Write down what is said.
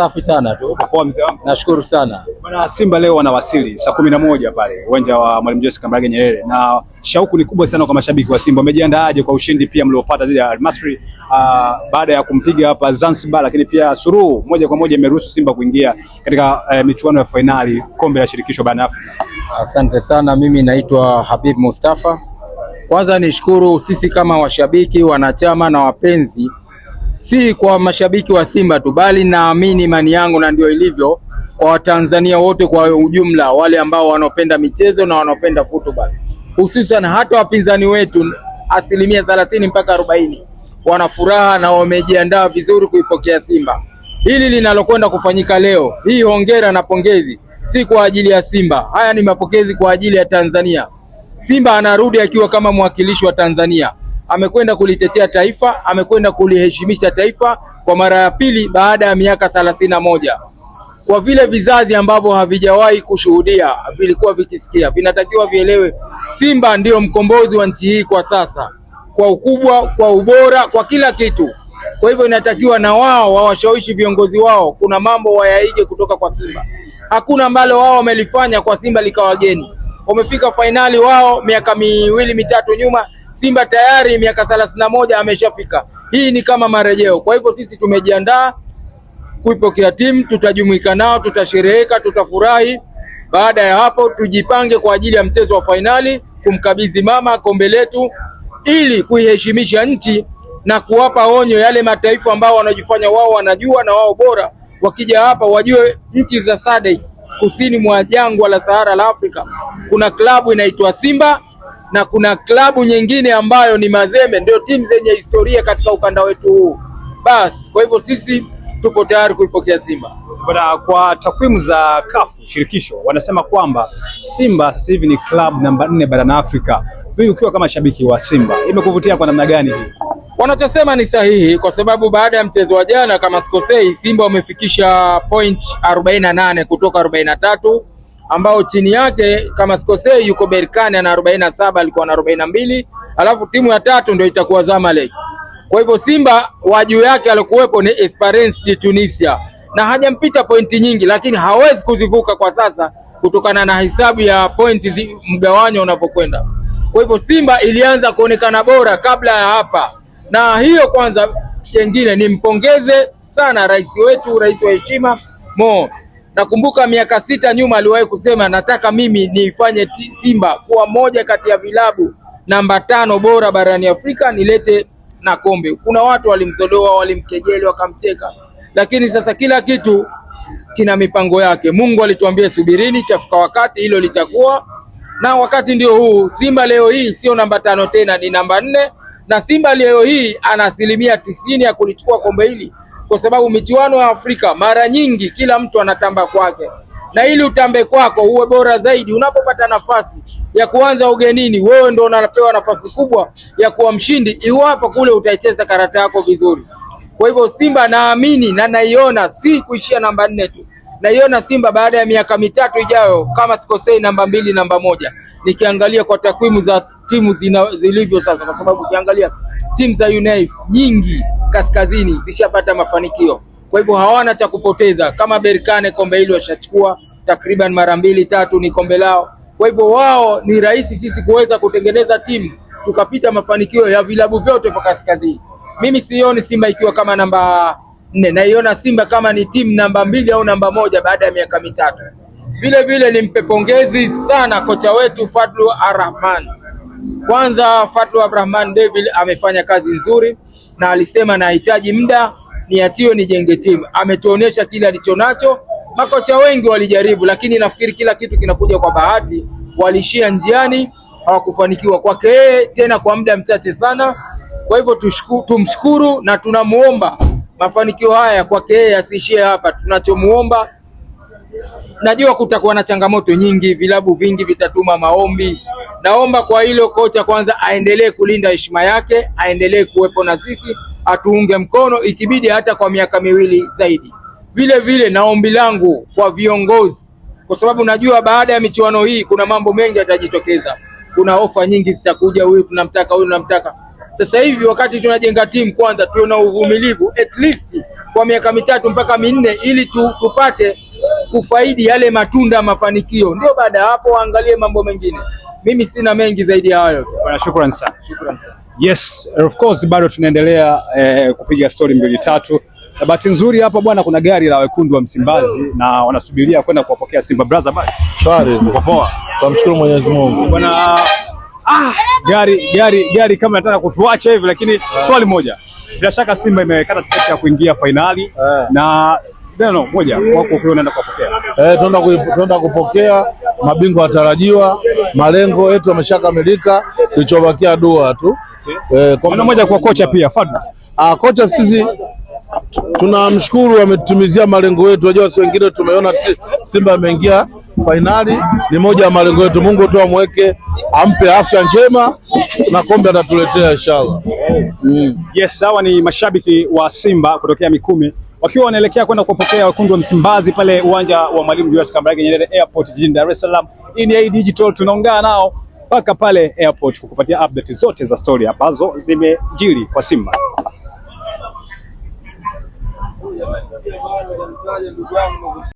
Safi sana tu. Poa mzee wangu. Nashukuru sana. Bwana, Simba leo wanawasili saa 11 pale uwanja wa Mwalimu Joseph Kambarage Nyerere, na shauku ni kubwa sana kwa mashabiki wa Simba. Wamejiandaaje kwa ushindi pia mliopata dhidi ya Al Masry baada ya kumpiga hapa Zanzibar, lakini pia suruhu moja kwa moja imeruhusu Simba kuingia katika michuano ya fainali kombe la shirikisho barani Afrika? Asante sana. Mimi naitwa Habib Mustafa. Kwanza nishukuru sisi kama washabiki, wanachama na wapenzi, si kwa mashabiki wa Simba tu, bali naamini imani yangu na ndio ilivyo kwa Watanzania wote kwa ujumla, wale ambao wanaopenda michezo na wanaopenda football, hususan hata wapinzani wetu 30% mpaka 40% wana furaha na wamejiandaa vizuri kuipokea Simba. Hili linalokwenda kufanyika leo, hii hongera na pongezi si kwa ajili ya Simba, haya ni mapokezi kwa ajili ya Tanzania. Simba anarudi akiwa kama mwakilishi wa Tanzania, amekwenda kulitetea taifa, amekwenda kuliheshimisha taifa kwa mara ya pili baada ya miaka 31. Kwa vile vizazi ambavyo havijawahi kushuhudia, vilikuwa vikisikia, vinatakiwa vielewe Simba ndio mkombozi wa nchi hii kwa sasa, kwa ukubwa, kwa ubora, kwa kila kitu. Kwa hivyo inatakiwa na wao wawashawishi viongozi wao, kuna mambo wayaige kutoka kwa Simba. Hakuna ambalo wao wamelifanya kwa Simba likawageni. Wamefika fainali wao miaka 2-3 nyuma, Simba tayari miaka 31 ameshafika. Hii ni kama marejeo. Kwa hivyo sisi tumejiandaa kuipokea timu, tutajumuika nao, tutashereheka, tutafurahi. Baada ya hapo tujipange kwa ajili ya mchezo wa fainali, kumkabidhi mama kombe letu ili kuiheshimisha nchi na kuwapa onyo yale mataifa ambao wanajifanya wao wanajua na wao bora. Wakija hapa wajue nchi za SADC kusini mwa jangwa la Sahara la Afrika kuna klabu inaitwa Simba na kuna klabu nyingine ambayo ni Mazembe, ndio timu zenye historia katika ukanda wetu huu. Bas, kwa hivyo sisi tupo tayari kuipokea Simba. Bwana, kwa takwimu za CAF shirikisho wanasema kwamba Simba sasa hivi ni club namba 4 barani Afrika. Wewe ukiwa kama shabiki wa Simba, imekuvutia kwa namna gani hii? Wanachosema ni sahihi, kwa sababu baada ya mchezo wa jana kama sikosei, Simba wamefikisha point 48 kutoka 43, ambao chini yake kama sikosei yuko Berkane na 47, alikuwa na 42, alafu timu ya tatu ndio itakuwa Zamalek. Kwa hivyo Simba wa juu yake alikuwepo ni Esperance de Tunisia, na hajampita pointi nyingi, lakini hawezi kuzivuka kwa sasa kutokana na hesabu ya pointi mgawanyo unapokwenda. Kwa hivyo Simba ilianza kuonekana bora kabla ya hapa, na hiyo kwanza. Jengine nimpongeze sana rais wetu, rais wa heshima Mo. Nakumbuka miaka 6 nyuma aliwahi kusema, nataka mimi niifanye Simba kuwa moja kati ya vilabu namba 5 bora barani Afrika, nilete na kombe. Kuna watu walimzodoa, walimkejeli, wakamcheka, lakini sasa kila kitu kina mipango yake. Mungu alituambia subirini, tafika wakati hilo litakuwa, na wakati ndio huu. Simba leo hii sio namba 5 tena, ni namba 4, na Simba leo hii ana 90% ya kulichukua kombe hili, kwa sababu michuano ya Afrika mara nyingi kila mtu anatamba kwake, na ili utambe kwako uwe bora zaidi, unapopata nafasi ya kuanza ugenini, wewe ndio unapewa nafasi kubwa ya kuwa mshindi iwapo kule utaicheza karata yako vizuri. Kwa hivyo Simba naamini na naiona si kuishia namba 4 tu, naiona Simba baada ya miaka 3 ijayo kama sikosei namba 2, namba 1, nikiangalia kwa takwimu za timu zilivyo sasa, kwa sababu ukiangalia timu za UNAIF nyingi kaskazini zishapata mafanikio. Kwa hivyo hawana cha kupoteza. Kama Berkane kombe hilo washachukua takriban mara 2-3, ni kombe lao. Kwa hivyo wao ni rahisi sisi kuweza kutengeneza timu tukapita mafanikio ya vilabu vyote vya kaskazini. Mimi sioni Simba ikiwa kama namba 4, naiona Simba kama ni timu namba 2 au namba 1 baada ya miaka 3. Vile vile nimpe pongezi sana kocha wetu Fadlu Arrahman. Kwanza Fadlu Arrahman Devil amefanya kazi nzuri, na alisema nahitaji muda niachie nijenge timu. Ametuonesha kile alichonacho. Makocha wengi walijaribu, lakini nafikiri kila kitu kinakuja kwa bahati. Walishia njiani, hawakufanikiwa kwake tena kwa muda mchache sana. Kwa hivyo tumshukuru na tunamuomba mafanikio haya kwake yasiishie hapa. Tunachomuomba, najua kutakuwa na changamoto nyingi, vilabu vingi vitatuma maombi. Naomba kwa hilo kocha kwanza aendelee kulinda heshima yake, aendelee kuwepo na sisi, atuunge mkono ikibidi hata kwa miaka 2 zaidi. Vile vile na ombi langu kwa viongozi, kwa sababu najua baada ya michuano hii kuna mambo mengi yatajitokeza. Kuna ofa nyingi zitakuja, huyu tunamtaka, huyu tunamtaka. Sasa hivi wakati tunajenga timu, kwanza tuwe na uvumilivu at least kwa miaka 3 mpaka 4 ili tupate kufaidi yale matunda ya mafanikio, ndio baada ya hapo angalie mambo mengine. Mimi sina mengi zaidi ya hayo. Bwana, shukrani sana. Yes, of course bado tunaendelea kupiga story 2-3. Na bahati nzuri hapa bwana, kuna gari la wekundu wa Msimbazi na wanasubiria kwenda kuwapokea Simba Brother bwana. Shwari, uko poa? Tunamshukuru Mwenyezi Mungu. Bwana, gari kama nataka kutuacha hivi, lakini swali moja. Bila shaka Simba imekata tiketi ya kuingia fainali na neno moja wako kwa unaenda kuwapokea. Tunaenda kupokea mabingwa watarajiwa, malengo yetu yameshakamilika, kilichobakia dua tu. Kwa moja kwa kocha pia Fadlu. Kocha sisi tunamshukuru, ametumizia malengo yetu. Unajua sisi wengine tumeona Simba ameingia fainali, ni moja ya malengo yetu. Mungu tu amweke, ampe afya njema na kombe atatuletea inshallah. Yes, hawa ni mashabiki wa Simba kutokea Mikumi wakiwa wanaelekea kwenda kupokea wekundu wa Msimbazi pale uwanja wa Mwalimu Julius Kambarage Nyerere Airport jijini Dar es Salaam. Hii ni Digital, tunaungana nao mpaka pale airport kukupatia update zote za story ambazo zimejiri kwa Simba.